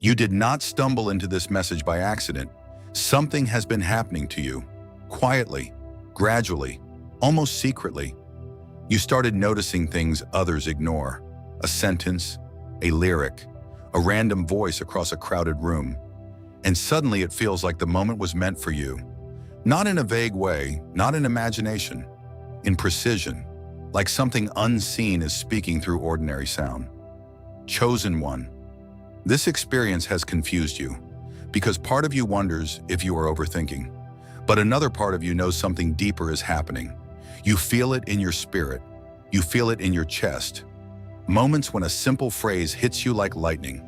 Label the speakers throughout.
Speaker 1: You did not stumble into this message by accident. Something has been happening to you, quietly, gradually, almost secretly. You started noticing things others ignore. A sentence, a lyric, a random voice across a crowded room. And suddenly it feels like the moment was meant for you. Not in a vague way, not in imagination, in precision, like something unseen is speaking through ordinary sound. Chosen one. This experience has confused you, because part of you wonders if you are overthinking, but another part of you knows something deeper is happening. You feel it in your spirit. You feel it in your chest. Moments when a simple phrase hits you like lightning.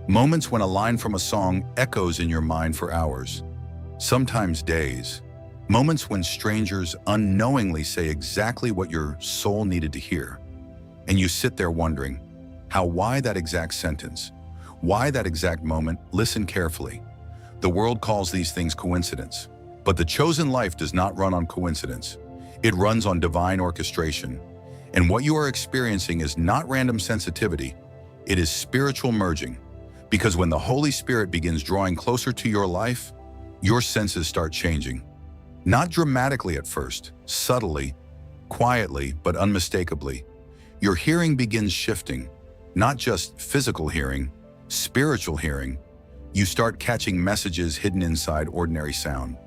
Speaker 1: Moments when a line from a song echoes in your mind for hours, sometimes days. Moments when strangers unknowingly say exactly what your soul needed to hear. And you sit there wondering, why that exact sentence? Why that exact moment? Listen carefully. The world calls these things coincidence, but the chosen life does not run on coincidence. It runs on divine orchestration. And what you are experiencing is not random sensitivity, it is spiritual merging. Because when the Holy Spirit begins drawing closer to your life, your senses start changing. Not dramatically at first, subtly, quietly, but unmistakably. Your hearing begins shifting, not just physical hearing, spiritual hearing. You start catching messages hidden inside ordinary sound.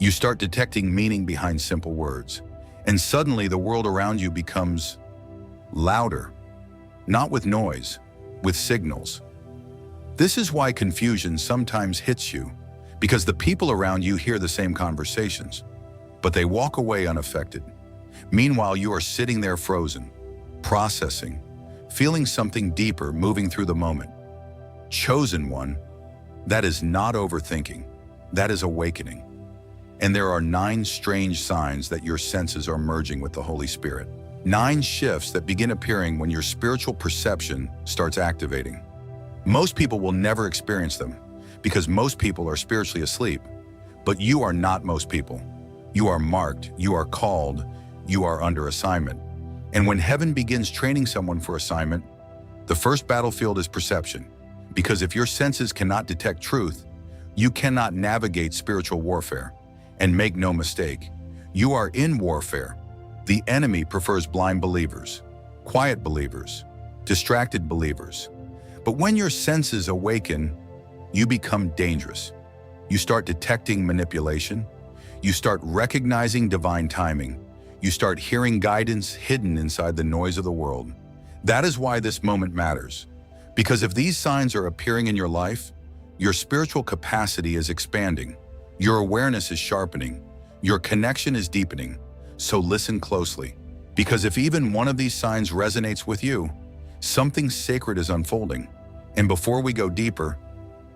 Speaker 1: You start detecting meaning behind simple words. And suddenly the world around you becomes louder, not with noise, with signals. This is why confusion sometimes hits you, because the people around you hear the same conversations, but they walk away unaffected. Meanwhile, you are sitting there frozen, processing, feeling something deeper moving through the moment. Chosen one, that is not overthinking, that is awakening. And there are 9 strange signs that your senses are merging with the Holy Spirit. 9 shifts that begin appearing when your spiritual perception starts activating. Most people will never experience them because most people are spiritually asleep. But you are not most people. You are marked, you are called, you are under assignment. And when heaven begins training someone for assignment, the first battlefield is perception. Because if your senses cannot detect truth, you cannot navigate spiritual warfare. And make no mistake, you are in warfare. The enemy prefers blind believers, quiet believers, distracted believers. But when your senses awaken, you become dangerous. You start detecting manipulation. You start recognizing divine timing. You start hearing guidance hidden inside the noise of the world. That is why this moment matters. Because if these signs are appearing in your life, your spiritual capacity is expanding. Your awareness is sharpening. Your connection is deepening. So listen closely. Because if even one of these signs resonates with you, something sacred is unfolding. And before we go deeper,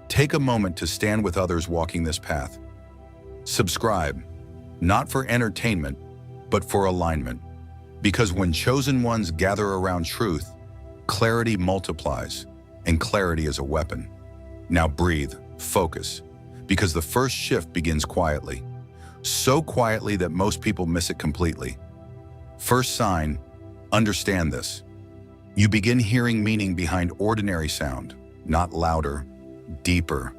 Speaker 1: take a moment to stand with others walking this path. Subscribe, not for entertainment, but for alignment. Because when chosen ones gather around truth, clarity multiplies, and clarity is a weapon. Now breathe, focus, because the first shift begins quietly. So quietly that most people miss it completely. First sign, understand this. You begin hearing meaning behind ordinary sound, not louder, deeper.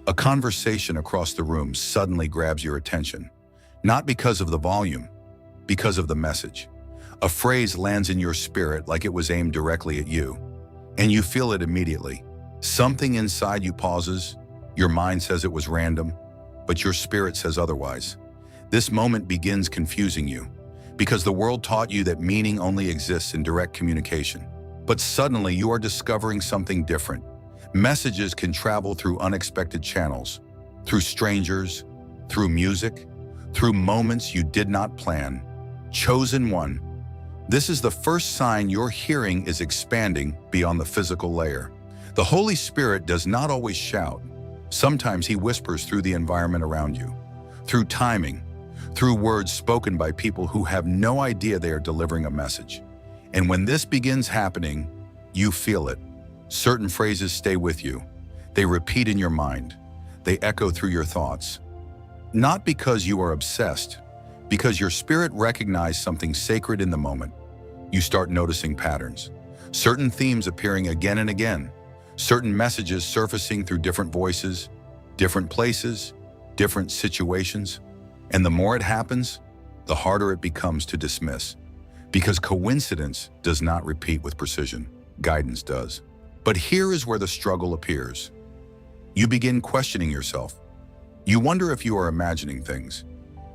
Speaker 1: A conversation across the room suddenly grabs your attention, not because of the volume, because of the message. A phrase lands in your spirit like it was aimed directly at you, and you feel it immediately. Something inside you pauses. Your mind says it was random, but your spirit says otherwise. This moment begins confusing you, because the world taught you that meaning only exists in direct communication. But suddenly you are discovering something different. Messages can travel through unexpected channels, through strangers, through music, through moments you did not plan. Chosen one. This is the first sign your hearing is expanding beyond the physical layer. The Holy Spirit does not always shout. Sometimes he whispers through the environment around you, through timing, through words spoken by people who have no idea they are delivering a message. And when this begins happening, you feel it. Certain phrases stay with you. They repeat in your mind. They echo through your thoughts. Not because you are obsessed, because your spirit recognized something sacred in the moment. You start noticing patterns, certain themes appearing again and again, certain messages surfacing through different voices, different places, different situations. And the more it happens, the harder it becomes to dismiss. Because coincidence does not repeat with precision, guidance does. But here is where the struggle appears. You begin questioning yourself. You wonder if you are imagining things.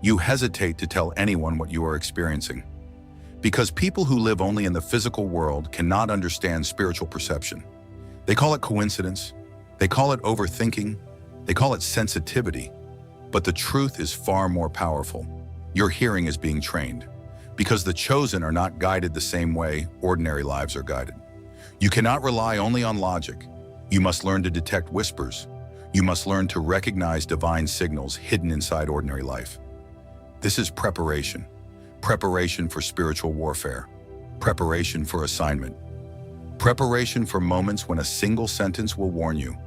Speaker 1: You hesitate to tell anyone what you are experiencing. Because people who live only in the physical world cannot understand spiritual perception. They call it coincidence, they call it overthinking, they call it sensitivity. But the truth is far more powerful. Your hearing is being trained, because the chosen are not guided the same way ordinary lives are guided. You cannot rely only on logic. You must learn to detect whispers. You must learn to recognize divine signals hidden inside ordinary life. This is preparation. Preparation for spiritual warfare. Preparation for assignment. Preparation for moments when a single sentence will warn you,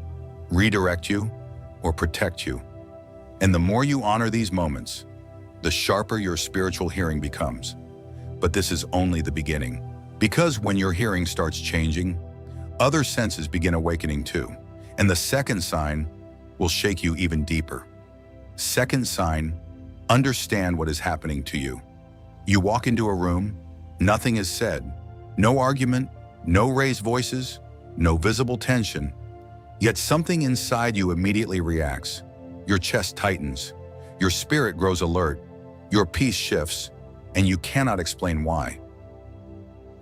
Speaker 1: redirect you, or protect you. And the more you honor these moments, the sharper your spiritual hearing becomes. But this is only the beginning. Because when your hearing starts changing, other senses begin awakening too. And the second sign will shake you even deeper. Second sign, understand what is happening to you. You walk into a room, nothing is said, no argument, no raised voices, no visible tension, yet something inside you immediately reacts. Your chest tightens, your spirit grows alert, your peace shifts, and you cannot explain why.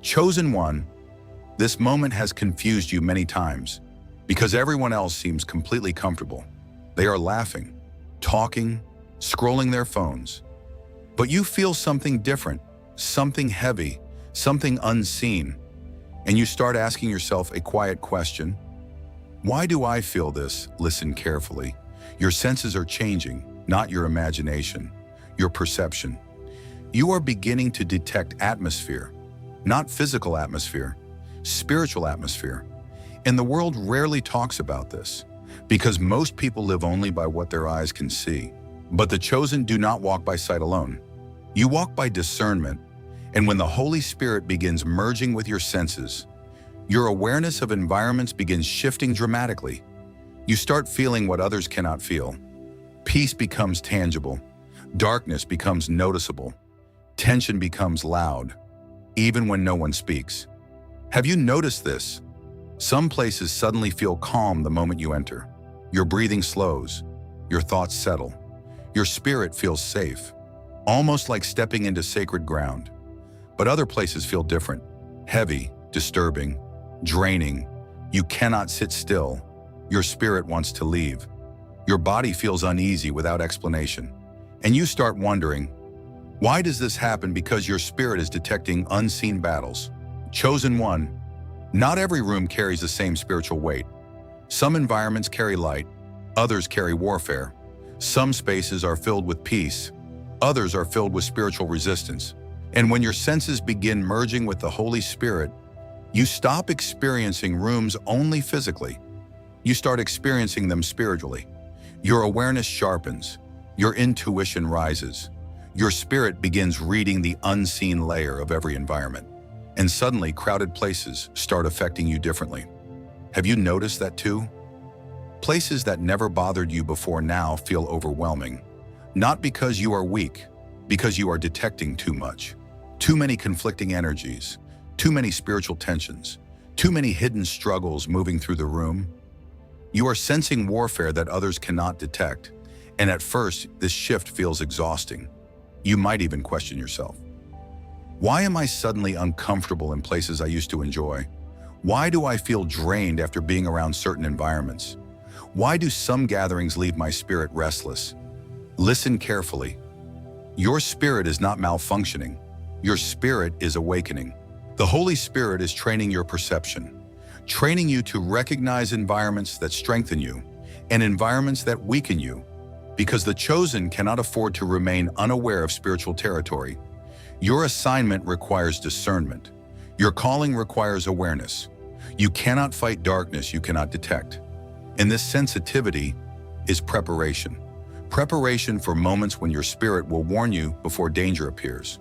Speaker 1: Chosen one, this moment has confused you many times because everyone else seems completely comfortable. They are laughing, talking, scrolling their phones. But you feel something different, something heavy, something unseen. And you start asking yourself a quiet question. Why do I feel this? Listen carefully. Your senses are changing, not your imagination, your perception. You are beginning to detect atmosphere, not physical atmosphere, spiritual atmosphere. And the world rarely talks about this because most people live only by what their eyes can see. But the chosen do not walk by sight alone. You walk by discernment. And when the Holy Spirit begins merging with your senses, your awareness of environments begins shifting dramatically. You start feeling what others cannot feel. Peace becomes tangible. Darkness becomes noticeable. Tension becomes loud, even when no one speaks. Have you noticed this? Some places suddenly feel calm the moment you enter. Your breathing slows. Your thoughts settle. Your spirit feels safe, almost like stepping into sacred ground. But other places feel different, heavy, disturbing, draining. You cannot sit still. Your spirit wants to leave. Your body feels uneasy without explanation. And you start wondering, why does this happen? Because your spirit is detecting unseen battles. Chosen one, not every room carries the same spiritual weight. Some environments carry light, others carry warfare. Some spaces are filled with peace, others are filled with spiritual resistance. And when your senses begin merging with the Holy Spirit, you stop experiencing rooms only physically. You start experiencing them spiritually. Your awareness sharpens. Your intuition rises. Your spirit begins reading the unseen layer of every environment. And suddenly, crowded places start affecting you differently. Have you noticed that too? Places that never bothered you before now feel overwhelming. Not because you are weak, because you are detecting too much. Too many conflicting energies, too many spiritual tensions, too many hidden struggles moving through the room. You are sensing warfare that others cannot detect, and at first, this shift feels exhausting. You might even question yourself. Why am I suddenly uncomfortable in places I used to enjoy? Why do I feel drained after being around certain environments? Why do some gatherings leave my spirit restless? Listen carefully. Your spirit is not malfunctioning. Your spirit is awakening. The Holy Spirit is training your perception, training you to recognize environments that strengthen you and environments that weaken you, because the chosen cannot afford to remain unaware of spiritual territory. Your assignment requires discernment. Your calling requires awareness. You cannot fight darkness you cannot detect. And this sensitivity is preparation. Preparation for moments when your spirit will warn you before danger appears.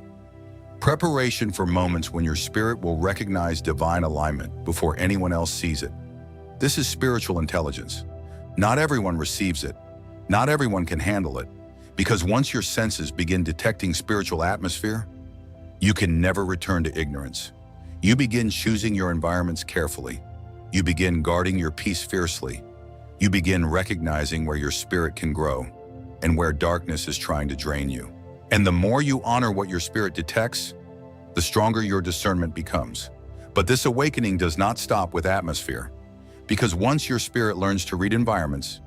Speaker 1: Preparation for moments when your spirit will recognize divine alignment before anyone else sees it. This is spiritual intelligence. Not everyone receives it. Not everyone can handle it. Because once your senses begin detecting spiritual atmosphere, you can never return to ignorance. You begin choosing your environments carefully. You begin guarding your peace fiercely. You begin recognizing where your spirit can grow and where darkness is trying to drain you. And the more you honor what your spirit detects, the stronger your discernment becomes. But this awakening does not stop with atmosphere. Because once your spirit learns to read environments,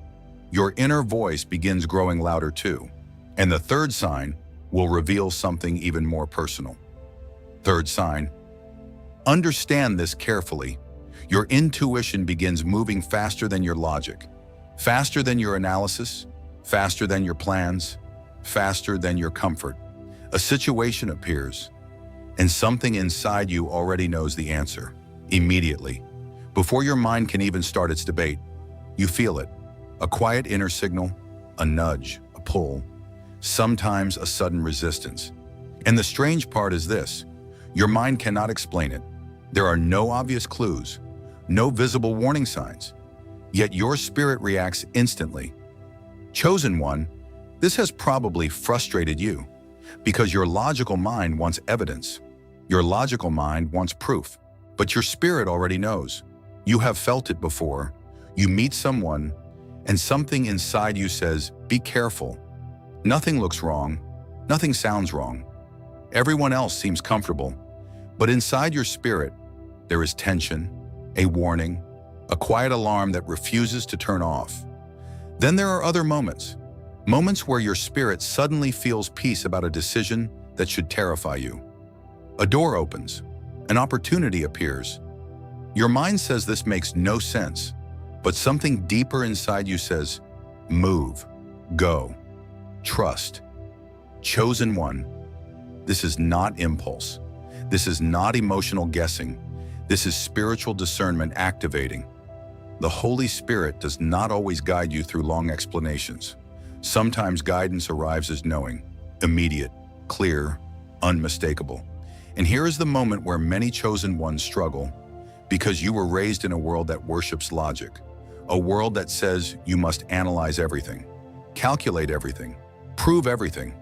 Speaker 1: your inner voice begins growing louder too. And the third sign will reveal something even more personal. Third sign, understand this carefully. Your intuition begins moving faster than your logic, faster than your analysis, faster than your plans, faster than your comfort. A situation appears, and something inside you already knows the answer, immediately. Before your mind can even start its debate, you feel it. A quiet inner signal, a nudge, a pull, sometimes a sudden resistance. And the strange part is this, your mind cannot explain it. There are no obvious clues, no visible warning signs, yet your spirit reacts instantly. Chosen one, this has probably frustrated you because your logical mind wants evidence. Your logical mind wants proof, but your spirit already knows. You have felt it before. You meet someone, and something inside you says, be careful. Nothing looks wrong. Nothing sounds wrong. Everyone else seems comfortable. But inside your spirit, there is tension, a warning, a quiet alarm that refuses to turn off. Then there are other moments where your spirit suddenly feels peace about a decision that should terrify you. A door opens, an opportunity appears. Your mind says this makes no sense, but something deeper inside you says, move, go, trust. Chosen one, this is not impulse. This is not emotional guessing. This is spiritual discernment activating. The Holy Spirit does not always guide you through long explanations. Sometimes guidance arrives as knowing, immediate, clear, unmistakable. And here is the moment where many chosen ones struggle because you were raised in a world that worships logic, a world that says you must analyze everything, calculate everything, prove everything.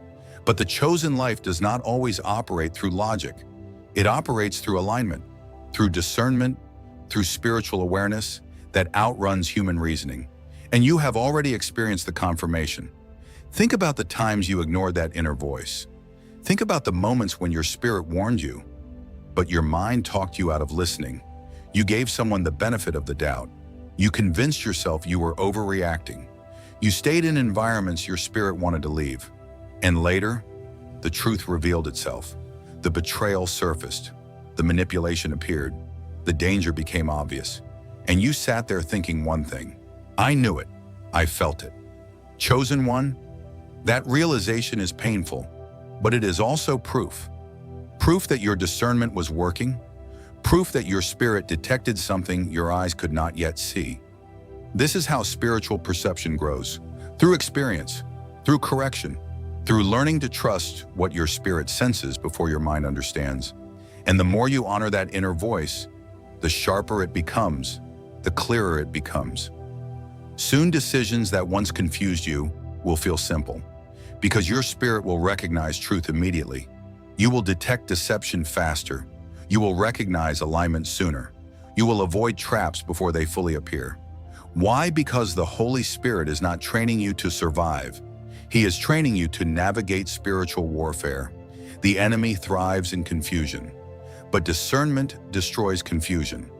Speaker 1: But the chosen life does not always operate through logic. It operates through alignment, through discernment, through spiritual awareness that outruns human reasoning. And you have already experienced the confirmation. Think about the times you ignored that inner voice. Think about the moments when your spirit warned you, but your mind talked you out of listening. You gave someone the benefit of the doubt. You convinced yourself you were overreacting. You stayed in environments your spirit wanted to leave. And later, the truth revealed itself. The betrayal surfaced. The manipulation appeared. The danger became obvious. And you sat there thinking one thing. I knew it. I felt it. Chosen one, that realization is painful, but it is also proof. Proof that your discernment was working. Proof that your spirit detected something your eyes could not yet see. This is how spiritual perception grows. Through experience, through correction, through learning to trust what your spirit senses before your mind understands. And the more you honor that inner voice, the sharper it becomes, the clearer it becomes. Soon decisions that once confused you will feel simple, because your spirit will recognize truth immediately. You will detect deception faster. You will recognize alignment sooner. You will avoid traps before they fully appear. Why? Because the Holy Spirit is not training you to survive. He is training you to navigate spiritual warfare. The enemy thrives in confusion, but discernment destroys confusion.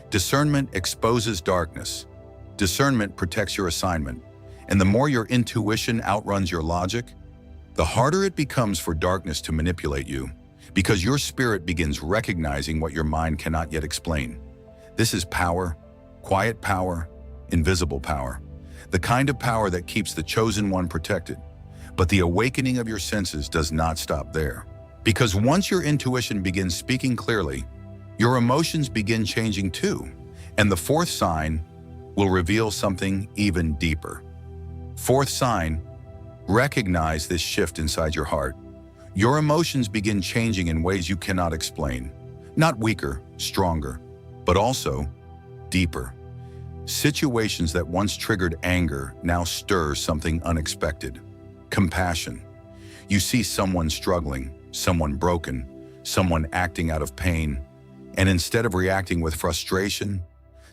Speaker 1: Discernment exposes darkness. Discernment protects your assignment. And the more your intuition outruns your logic, the harder it becomes for darkness to manipulate you, because your spirit begins recognizing what your mind cannot yet explain. This is power, quiet power, invisible power, the kind of power that keeps the chosen one protected. But the awakening of your senses does not stop there, because once your intuition begins speaking clearly, your emotions begin changing too. And the fourth sign will reveal something even deeper. Fourth sign, recognize this shift inside your heart. Your emotions begin changing in ways you cannot explain. Not weaker, stronger, but also deeper. Situations that once triggered anger now stir something unexpected. Compassion. You see someone struggling, someone broken, someone acting out of pain, and instead of reacting with frustration,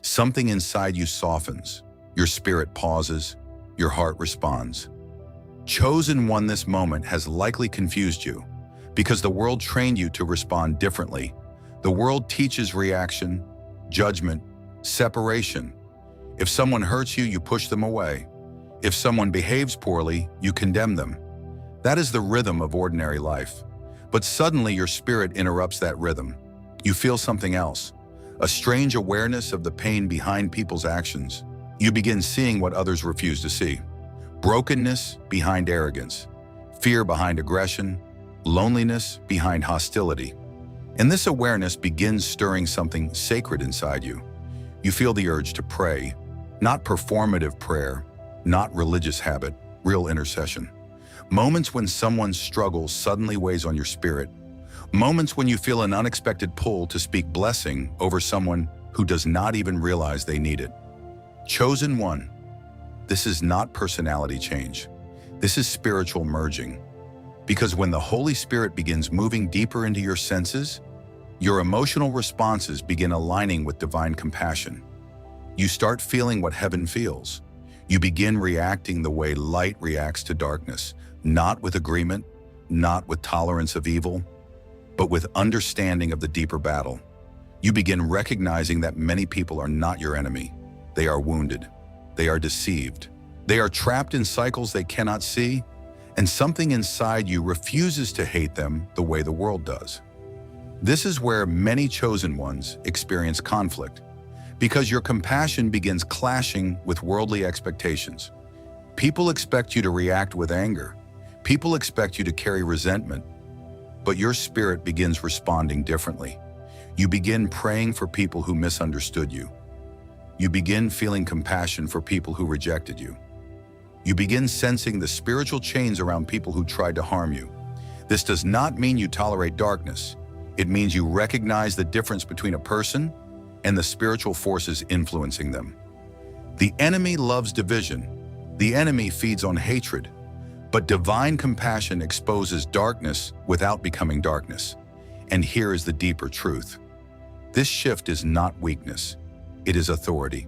Speaker 1: something inside you softens. Your spirit pauses, your heart responds. Chosen one, this moment has likely confused you because the world trained you to respond differently. The world teaches reaction, judgment, separation. If someone hurts you, you push them away. If someone behaves poorly, you condemn them. That is the rhythm of ordinary life. But suddenly your spirit interrupts that rhythm. You feel something else, a strange awareness of the pain behind people's actions. You begin seeing what others refuse to see. Brokenness behind arrogance, fear behind aggression, loneliness behind hostility. And this awareness begins stirring something sacred inside you. You feel the urge to pray, not performative prayer, not religious habit, real intercession. Moments when someone's struggle suddenly weighs on your spirit. Moments when you feel an unexpected pull to speak blessing over someone who does not even realize they need it. Chosen one. This is not personality change. This is spiritual merging. Because when the Holy Spirit begins moving deeper into your senses, your emotional responses begin aligning with divine compassion. You start feeling what heaven feels. You begin reacting the way light reacts to darkness, not with agreement, not with tolerance of evil, but with understanding of the deeper battle. You begin recognizing that many people are not your enemy. They are wounded. They are deceived. They are trapped in cycles they cannot see, and something inside you refuses to hate them the way the world does. This is where many chosen ones experience conflict, because your compassion begins clashing with worldly expectations. People expect you to react with anger. People expect you to carry resentment, but your spirit begins responding differently. You begin praying for people who misunderstood you. You begin feeling compassion for people who rejected you. You begin sensing the spiritual chains around people who tried to harm you. This does not mean you tolerate darkness. It means you recognize the difference between a person and the spiritual forces influencing them. The enemy loves division. The enemy feeds on hatred. But divine compassion exposes darkness without becoming darkness. And here is the deeper truth. This shift is not weakness. It is authority.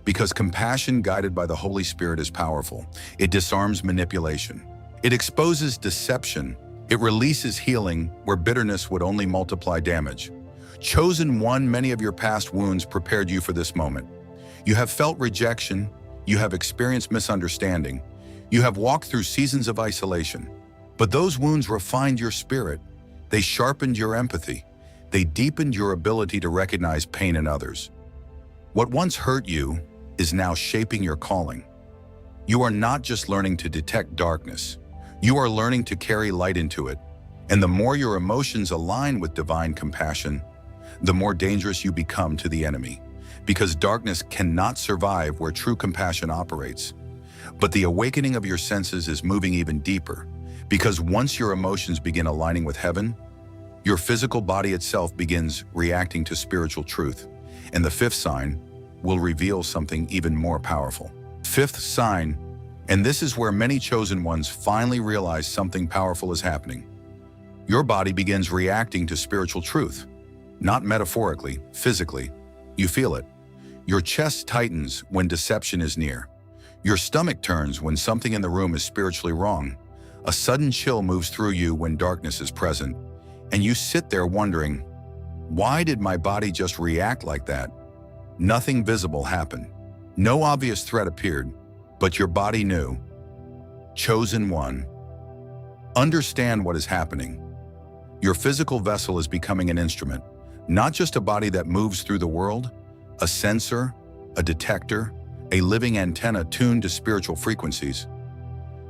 Speaker 1: Because compassion guided by the Holy Spirit is powerful. It disarms manipulation. It exposes deception. It releases healing where bitterness would only multiply damage. Chosen one, many of your past wounds prepared you for this moment. You have felt rejection. You have experienced misunderstanding. You have walked through seasons of isolation. But those wounds refined your spirit. They sharpened your empathy. They deepened your ability to recognize pain in others. What once hurt you is now shaping your calling. You are not just learning to detect darkness. You are learning to carry light into it. And the more your emotions align with divine compassion, the more dangerous you become to the enemy. Because darkness cannot survive where true compassion operates. But the awakening of your senses is moving even deeper. Because once your emotions begin aligning with heaven, your physical body itself begins reacting to spiritual truth. And the fifth sign will reveal something even more powerful. Fifth sign, and this is where many chosen ones finally realize something powerful is happening. Your body begins reacting to spiritual truth. Not metaphorically, physically. You feel it. Your chest tightens when deception is near. Your stomach turns when something in the room is spiritually wrong. A sudden chill moves through you when darkness is present. And you sit there wondering, why did my body just react like that? Nothing visible happened. No obvious threat appeared, but your body knew. Chosen one. Understand what is happening. Your physical vessel is becoming an instrument, not just a body that moves through the world, a sensor, a detector, a living antenna tuned to spiritual frequencies.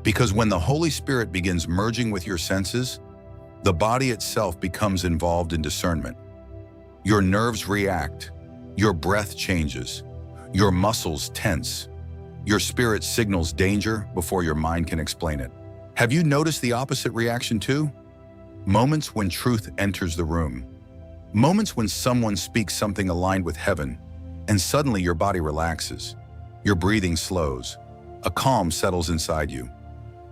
Speaker 1: Because when the Holy Spirit begins merging with your senses, the body itself becomes involved in discernment. Your nerves react, your breath changes, your muscles tense, your spirit signals danger before your mind can explain it. Have you noticed the opposite reaction too? Moments when truth enters the room. Moments when someone speaks something aligned with heaven. and suddenly your body relaxes. Your breathing slows. A calm settles inside you.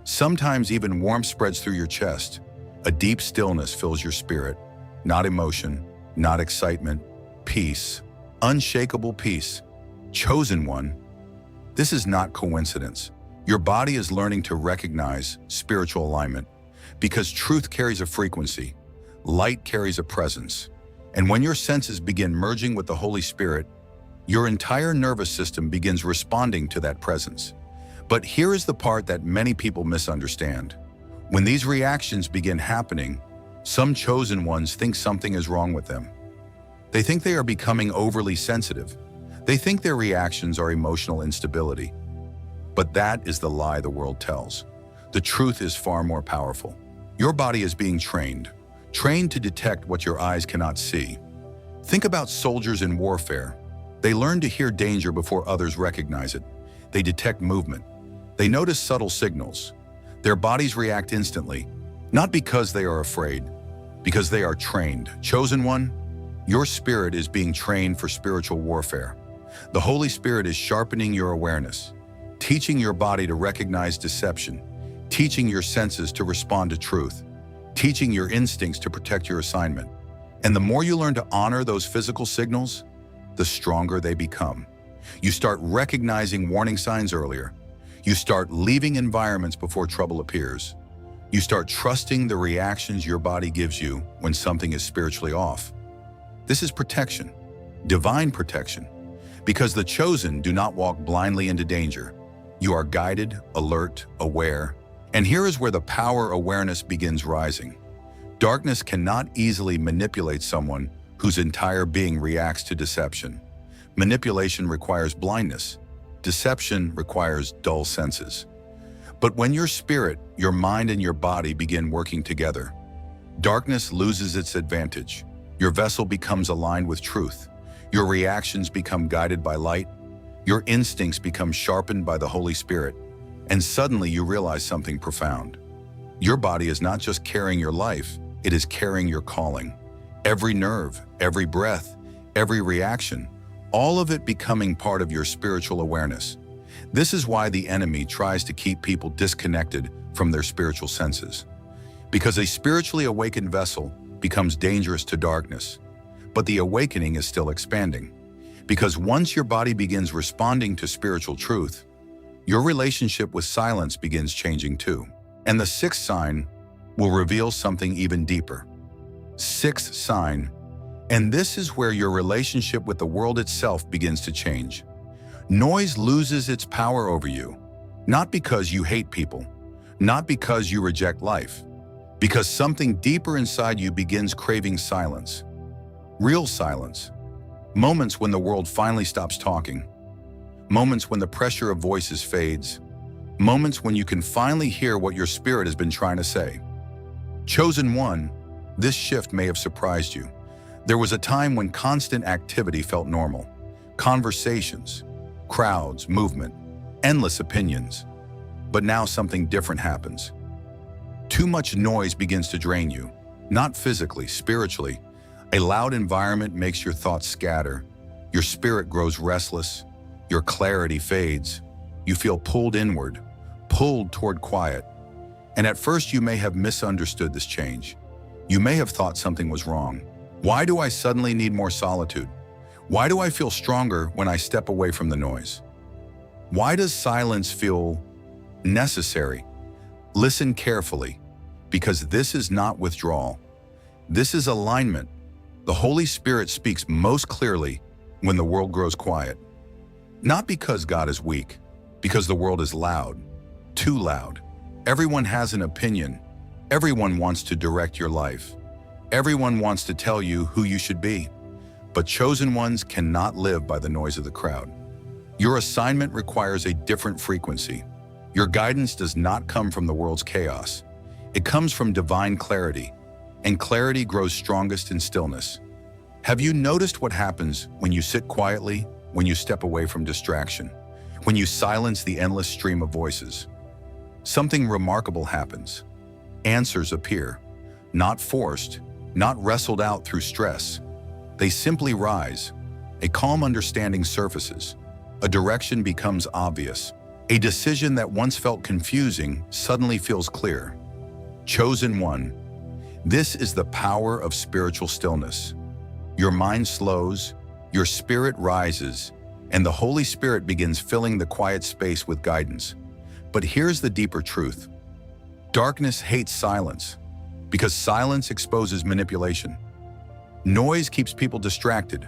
Speaker 1: Sometimes even warmth spreads through your chest. A deep stillness fills your spirit. Not emotion, not excitement, peace, unshakable peace. Chosen one. This is not coincidence. Your body is learning to recognize spiritual alignment because truth carries a frequency, light carries a presence. And when your senses begin merging with the Holy Spirit, your entire nervous system begins responding to that presence. But here is the part that many people misunderstand. When these reactions begin happening, some chosen ones think something is wrong with them. They think they are becoming overly sensitive. They think their reactions are emotional instability. But that is the lie the world tells. The truth is far more powerful. Your body is being trained to detect what your eyes cannot see. Think about soldiers in warfare. They learn to hear danger before others recognize it. They detect movement. They notice subtle signals. Their bodies react instantly, not because they are afraid, because they are trained. Chosen one, your spirit is being trained for spiritual warfare. The Holy Spirit is sharpening your awareness, teaching your body to recognize deception, teaching your senses to respond to truth, teaching your instincts to protect your assignment. And the more you learn to honor those physical signals, the stronger they become. You start recognizing warning signs earlier. You start leaving environments before trouble appears. You start trusting the reactions your body gives you when something is spiritually off. This is protection, divine protection, because the chosen do not walk blindly into danger. You are guided, alert, aware, and here is where the power awareness begins rising. Darkness cannot easily manipulate someone whose entire being reacts to deception. Manipulation requires blindness. Deception requires dull senses. But when your spirit, your mind, and your body begin working together, darkness loses its advantage. Your vessel becomes aligned with truth. Your reactions become guided by light. Your instincts become sharpened by the Holy Spirit. And suddenly you realize something profound. Your body is not just carrying your life, it is carrying your calling. Every nerve, every breath, every reaction, all of it becoming part of your spiritual awareness. This is why the enemy tries to keep people disconnected from their spiritual senses. Because a spiritually awakened vessel becomes dangerous to darkness, but the awakening is still expanding. Because once your body begins responding to spiritual truth, your relationship with silence begins changing too. And the sixth sign will reveal something even deeper. Sixth sign, and this is where your relationship with the world itself begins to change. Noise loses its power over you, not because you hate people, not because you reject life, because something deeper inside you begins craving silence. Real silence. Moments when the world finally stops talking. Moments when the pressure of voices fades. Moments when you can finally hear what your spirit has been trying to say. Chosen one, this shift may have surprised you. There was a time when constant activity felt normal. Conversations, crowds, movement, endless opinions. But now something different happens. Too much noise begins to drain you, not physically, spiritually. A loud environment makes your thoughts scatter. Your spirit grows restless. Your clarity fades. You feel pulled inward, pulled toward quiet. And at first you may have misunderstood this change. You may have thought something was wrong. Why do I suddenly need more solitude? Why do I feel stronger when I step away from the noise? Why does silence feel necessary? Listen carefully, because this is not withdrawal. This is alignment. The Holy Spirit speaks most clearly when the world grows quiet. Not because God is weak, because the world is loud, too loud. Everyone has an opinion. Everyone wants to direct your life. Everyone wants to tell you who you should be. But chosen ones cannot live by the noise of the crowd. Your assignment requires a different frequency. Your guidance does not come from the world's chaos. It comes from divine clarity, and clarity grows strongest in stillness. Have you noticed what happens when you sit quietly, when you step away from distraction, when you silence the endless stream of voices? Something remarkable happens. Answers appear, not forced, not wrestled out through stress. They simply rise. A calm understanding surfaces. A direction becomes obvious. A decision that once felt confusing suddenly feels clear. Chosen one. This is the power of spiritual stillness. Your mind slows, your spirit rises, and the Holy Spirit begins filling the quiet space with guidance. But here's the deeper truth. Darkness hates silence, because silence exposes manipulation. Noise keeps people distracted.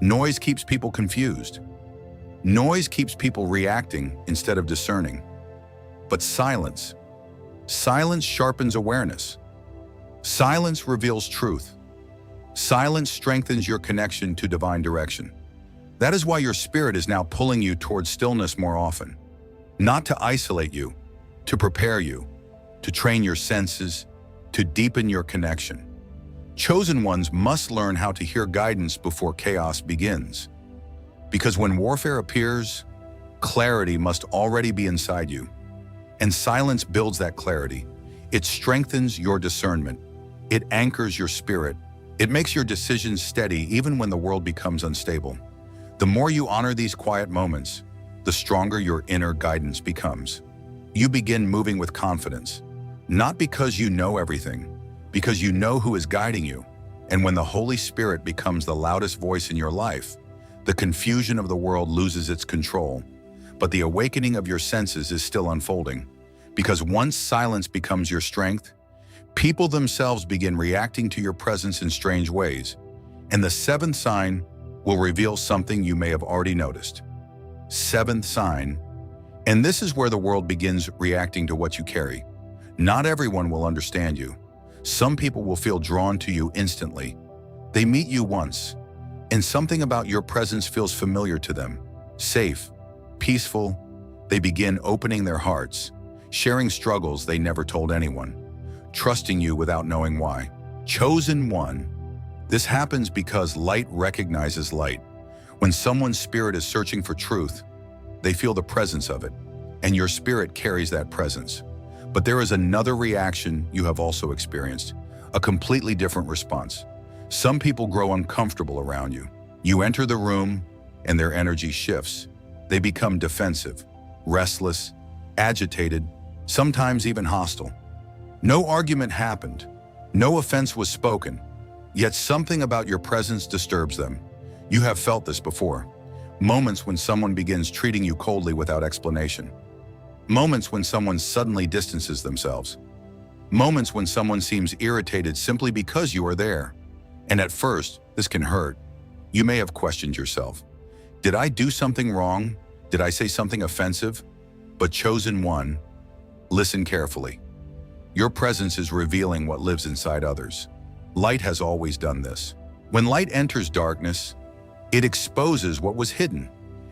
Speaker 1: Noise keeps people confused. Noise keeps people reacting instead of discerning. But silence sharpens awareness. Silence reveals truth. Silence strengthens your connection to divine direction. That is why your spirit is now pulling you towards stillness more often. Not to isolate you, to prepare you, to train your senses, to deepen your connection. Chosen ones must learn how to hear guidance before chaos begins. Because when warfare appears, clarity must already be inside you. And silence builds that clarity. It strengthens your discernment. It anchors your spirit. It makes your decisions steady even when the world becomes unstable. The more you honor these quiet moments, the stronger your inner guidance becomes. You begin moving with confidence, not because you know everything, because you know who is guiding you. And when the Holy Spirit becomes the loudest voice in your life, the confusion of the world loses its control, but the awakening of your senses is still unfolding. Because once silence becomes your strength, people themselves begin reacting to your presence in strange ways. And the seventh sign will reveal something you may have already noticed. Seventh sign, and this is where the world begins reacting to what you carry. Not everyone will understand you. Some people will feel drawn to you instantly. They meet you once, and something about your presence feels familiar to them. Safe, peaceful, they begin opening their hearts, sharing struggles they never told anyone, trusting you without knowing why. Chosen one. This happens because light recognizes light. When someone's spirit is searching for truth, they feel the presence of it, and your spirit carries that presence. But there is another reaction you have also experienced, a completely different response. Some people grow uncomfortable around you. You enter the room, and their energy shifts. They become defensive, restless, agitated, sometimes even hostile. No argument happened. No offense was spoken. Yet something about your presence disturbs them. You have felt this before. Moments when someone begins treating you coldly without explanation. Moments when someone suddenly distances themselves. Moments when someone seems irritated simply because you are there. And at first, this can hurt. You may have questioned yourself. Did I do something wrong? Did I say something offensive? But chosen one, listen carefully. Your presence is revealing what lives inside others. Light has always done this. When light enters darkness, it exposes what was hidden.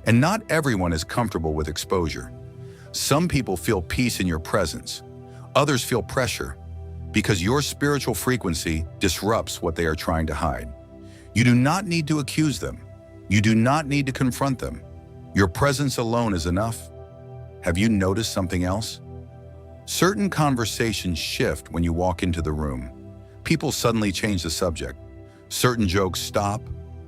Speaker 1: And not everyone is comfortable with exposure. Some people feel peace in your presence. Others feel pressure, because your spiritual frequency disrupts what they are trying to hide. You do not need to accuse them. You do not need to confront them. Your presence alone is enough. Have you noticed something else? Certain conversations shift when you walk into the room. People suddenly change the subject. Certain jokes stop.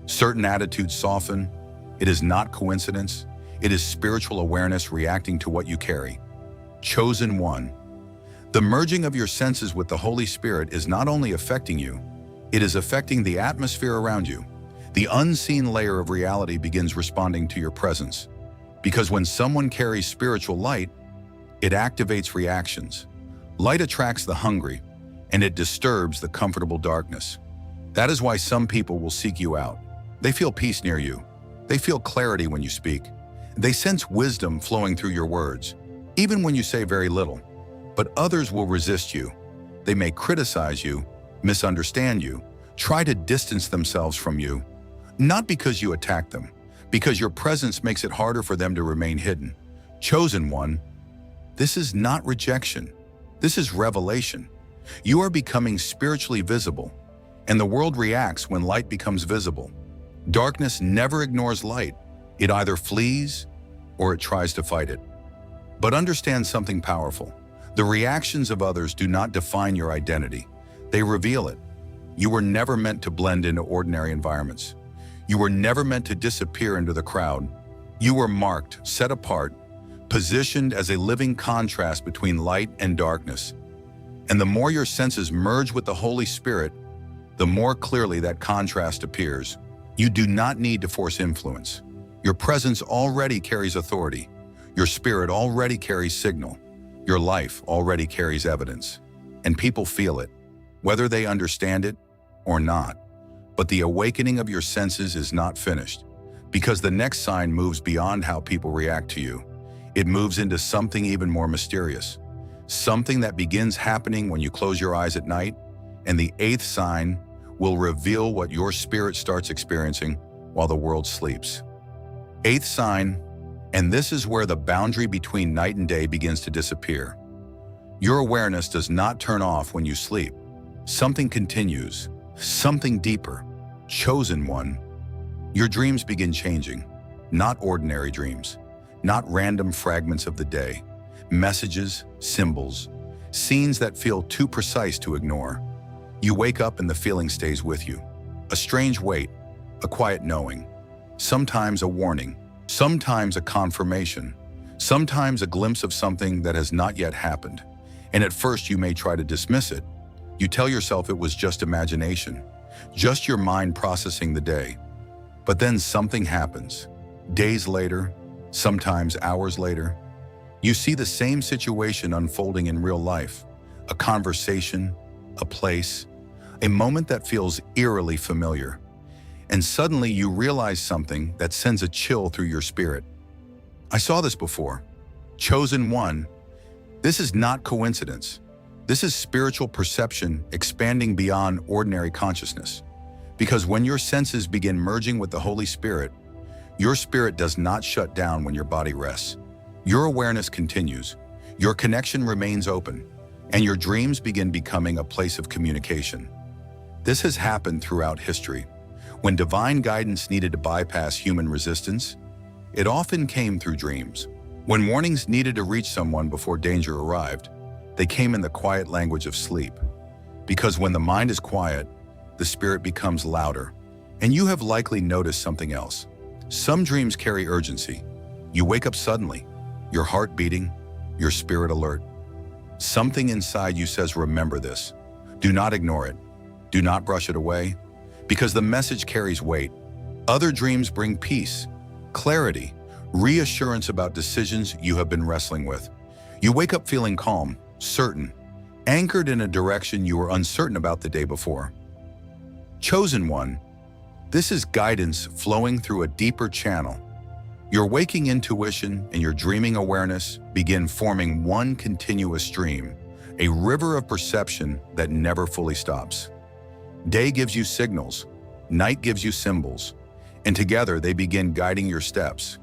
Speaker 1: Certain attitudes soften. It is not coincidence. It is spiritual awareness reacting to what you carry. Chosen one. The merging of your senses with the Holy Spirit is not only affecting you, it is affecting the atmosphere around you. The unseen layer of reality begins responding to your presence. Because when someone carries spiritual light, it activates reactions. Light attracts the hungry, and it disturbs the comfortable darkness. That is why some people will seek you out. They feel peace near you. They feel clarity when you speak. They sense wisdom flowing through your words, even when you say very little. But others will resist you. They may criticize you, misunderstand you, try to distance themselves from you, not because you attack them, because your presence makes it harder for them to remain hidden. Chosen one, this is not rejection. This is revelation. You are becoming spiritually visible, and the world reacts when light becomes visible. Darkness never ignores light. It either flees or it tries to fight it. But understand something powerful. The reactions of others do not define your identity. They reveal it. You were never meant to blend into ordinary environments. You were never meant to disappear into the crowd. You were marked, set apart, positioned as a living contrast between light and darkness. And the more your senses merge with the Holy Spirit, the more clearly that contrast appears. You do not need to force influence. Your presence already carries authority. Your spirit already carries signal. Your life already carries evidence. And people feel it, whether they understand it or not. But the awakening of your senses is not finished, because the next sign moves beyond how people react to you. It moves into something even more mysterious, something that begins happening when you close your eyes at night, and the eighth sign will reveal what your spirit starts experiencing while the world sleeps. Eighth sign, and this is where the boundary between night and day begins to disappear. Your awareness does not turn off when you sleep. Something continues, something deeper, chosen one. Your dreams begin changing, not ordinary dreams, not random fragments of the day, messages, symbols, scenes that feel too precise to ignore. You wake up and the feeling stays with you. A strange weight, a quiet knowing, sometimes a warning, sometimes a confirmation, sometimes a glimpse of something that has not yet happened. And at first you may try to dismiss it. You tell yourself it was just imagination, just your mind processing the day. But then something happens. Days later, sometimes hours later, you see the same situation unfolding in real life. A conversation, a place, a moment that feels eerily familiar. And suddenly you realize something that sends a chill through your spirit. I saw this before. Chosen one. This is not coincidence. This is spiritual perception expanding beyond ordinary consciousness. Because when your senses begin merging with the Holy Spirit, your spirit does not shut down when your body rests. Your awareness continues, your connection remains open, and your dreams begin becoming a place of communication. This has happened throughout history. When divine guidance needed to bypass human resistance, it often came through dreams. When warnings needed to reach someone before danger arrived, they came in the quiet language of sleep. Because when the mind is quiet, the spirit becomes louder. And you have likely noticed something else. Some dreams carry urgency. You wake up suddenly, your heart beating, your spirit alert. Something inside you says, remember this. Do not ignore it. Do not brush it away, because the message carries weight. Other dreams bring peace, clarity, reassurance about decisions you have been wrestling with. You wake up feeling calm, certain, anchored in a direction you were uncertain about the day before. Chosen one. This is guidance flowing through a deeper channel. Your waking intuition and your dreaming awareness begin forming one continuous stream, a river of perception that never fully stops. Day gives you signals, night gives you symbols, and together they begin guiding your steps.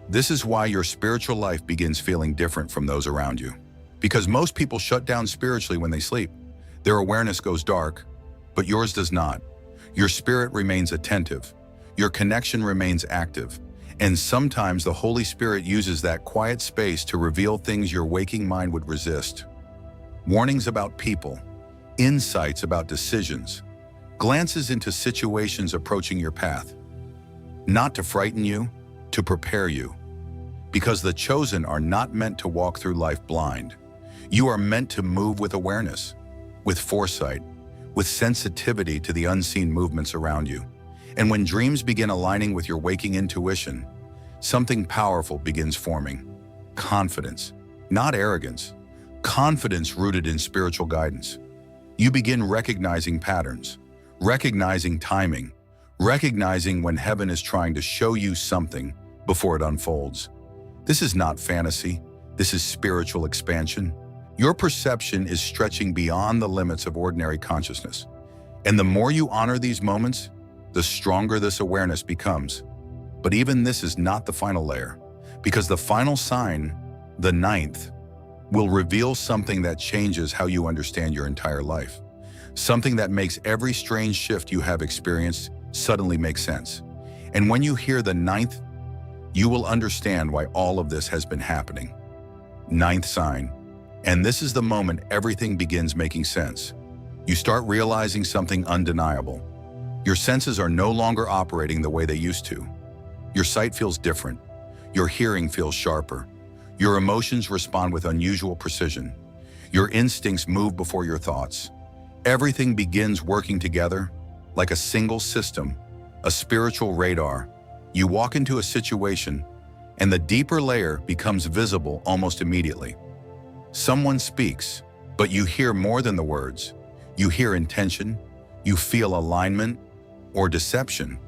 Speaker 1: This is why your spiritual life begins feeling different from those around you. Because most people shut down spiritually when they sleep. Their awareness goes dark, but yours does not. Your spirit remains attentive. Your connection remains active. And sometimes the Holy Spirit uses that quiet space to reveal things your waking mind would resist. Warnings about people, insights about decisions, glances into situations approaching your path. Not to frighten you, to prepare you. Because the chosen are not meant to walk through life blind. You are meant to move with awareness, with foresight, with sensitivity to the unseen movements around you. And when dreams begin aligning with your waking intuition, something powerful begins forming. Confidence, not arrogance. Confidence rooted in spiritual guidance. You begin recognizing patterns, recognizing timing, recognizing when heaven is trying to show you something before it unfolds. This is not fantasy. This is spiritual expansion. Your perception is stretching beyond the limits of ordinary consciousness. And the more you honor these moments, the stronger this awareness becomes. But even this is not the final layer, because the final sign, the ninth, will reveal something that changes how you understand your entire life. Something that makes every strange shift you have experienced suddenly make sense. And when you hear the ninth, you will understand why all of this has been happening. Ninth sign. And this is the moment everything begins making sense. You start realizing something undeniable. Your senses are no longer operating the way they used to. Your sight feels different. Your hearing feels sharper. Your emotions respond with unusual precision. Your instincts move before your thoughts. Everything begins working together like a single system, a spiritual radar. You walk into a situation, and the deeper layer becomes visible almost immediately. Someone speaks, but you hear more than the words. You hear intention, you feel alignment, or deception.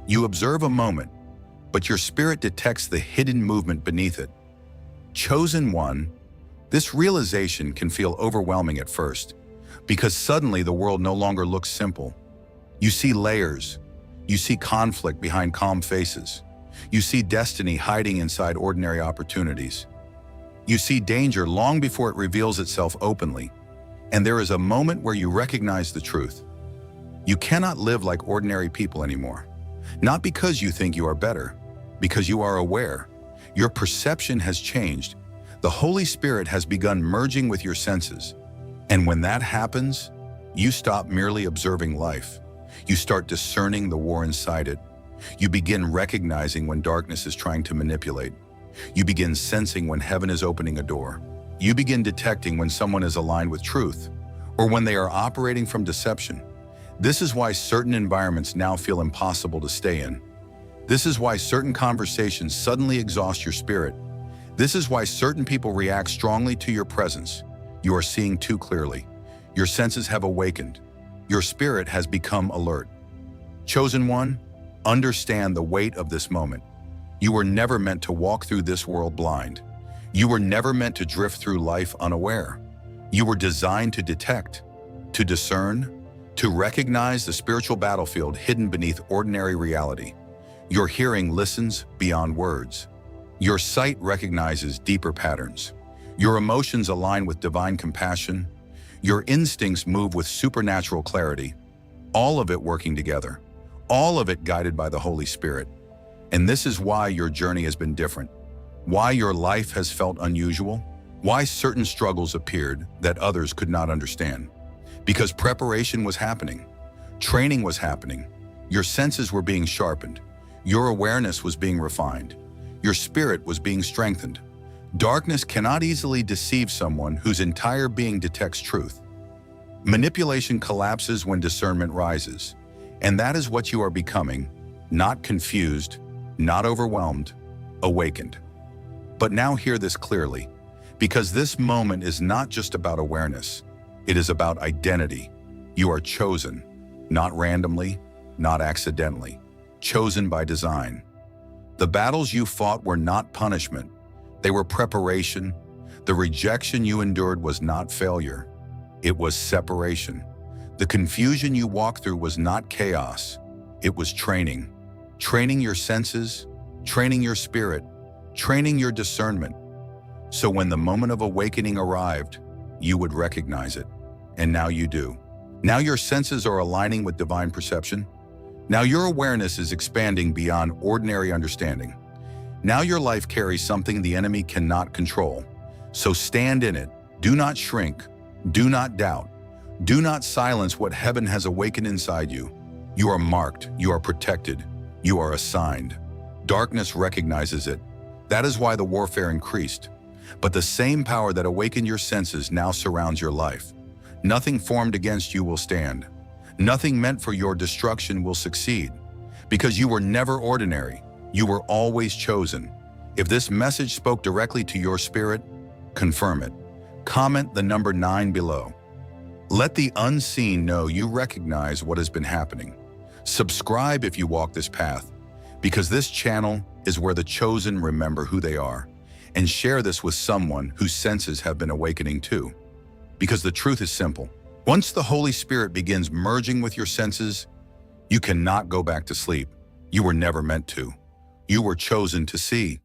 Speaker 1: You observe a moment, but your spirit detects the hidden movement beneath it. Chosen one, this realization can feel overwhelming at first, because suddenly the world no longer looks simple. You see layers. You see conflict behind calm faces. You see destiny hiding inside ordinary opportunities. You see danger long before it reveals itself openly. And there is a moment where you recognize the truth. You cannot live like ordinary people anymore. Not because you think you are better, because you are aware. Your perception has changed. The Holy Spirit has begun merging with your senses. And when that happens, you stop merely observing life. You start discerning the war inside it. You begin recognizing when darkness is trying to manipulate. You begin sensing when heaven is opening a door. You begin detecting when someone is aligned with truth, or when they are operating from deception. This is why certain environments now feel impossible to stay in. This is why certain conversations suddenly exhaust your spirit. This is why certain people react strongly to your presence. You are seeing too clearly. Your senses have awakened. Your spirit has become alert. Chosen one, understand the weight of this moment. You were never meant to walk through this world blind. You were never meant to drift through life unaware. You were designed to detect, to discern, to recognize the spiritual battlefield hidden beneath ordinary reality. Your hearing listens beyond words. Your sight recognizes deeper patterns. Your emotions align with divine compassion. Your instincts move with supernatural clarity. All of it working together. All of it guided by the Holy Spirit. And this is why your journey has been different. Why your life has felt unusual. Why certain struggles appeared that others could not understand. Because preparation was happening. Training was happening. Your senses were being sharpened. Your awareness was being refined. Your spirit was being strengthened. Darkness cannot easily deceive someone whose entire being detects truth. Manipulation collapses when discernment rises. And that is what you are becoming, not confused, not overwhelmed, awakened. But now hear this clearly, because this moment is not just about awareness. It is about identity. You are chosen, not randomly, not accidentally, chosen by design. The battles you fought were not punishment. They were preparation. The rejection you endured was not failure. It was separation. The confusion you walked through was not chaos. It was training. Training your senses, training your spirit, training your discernment. So when the moment of awakening arrived, you would recognize it. And now you do. Now your senses are aligning with divine perception. Now your awareness is expanding beyond ordinary understanding. Now your life carries something the enemy cannot control. So stand in it. Do not shrink. Do not doubt. Do not silence what heaven has awakened inside you. You are marked. You are protected. You are assigned. Darkness recognizes it. That is why the warfare increased. But the same power that awakened your senses now surrounds your life. Nothing formed against you will stand. Nothing meant for your destruction will succeed. Because you were never ordinary. You were always chosen. If this message spoke directly to your spirit, confirm it. Comment the number 9 below. Let the unseen know you recognize what has been happening. Subscribe if you walk this path, because this channel is where the chosen remember who they are, and share this with someone whose senses have been awakening too. Because the truth is simple. Once the Holy Spirit begins merging with your senses, you cannot go back to sleep. You were never meant to. You were chosen to see.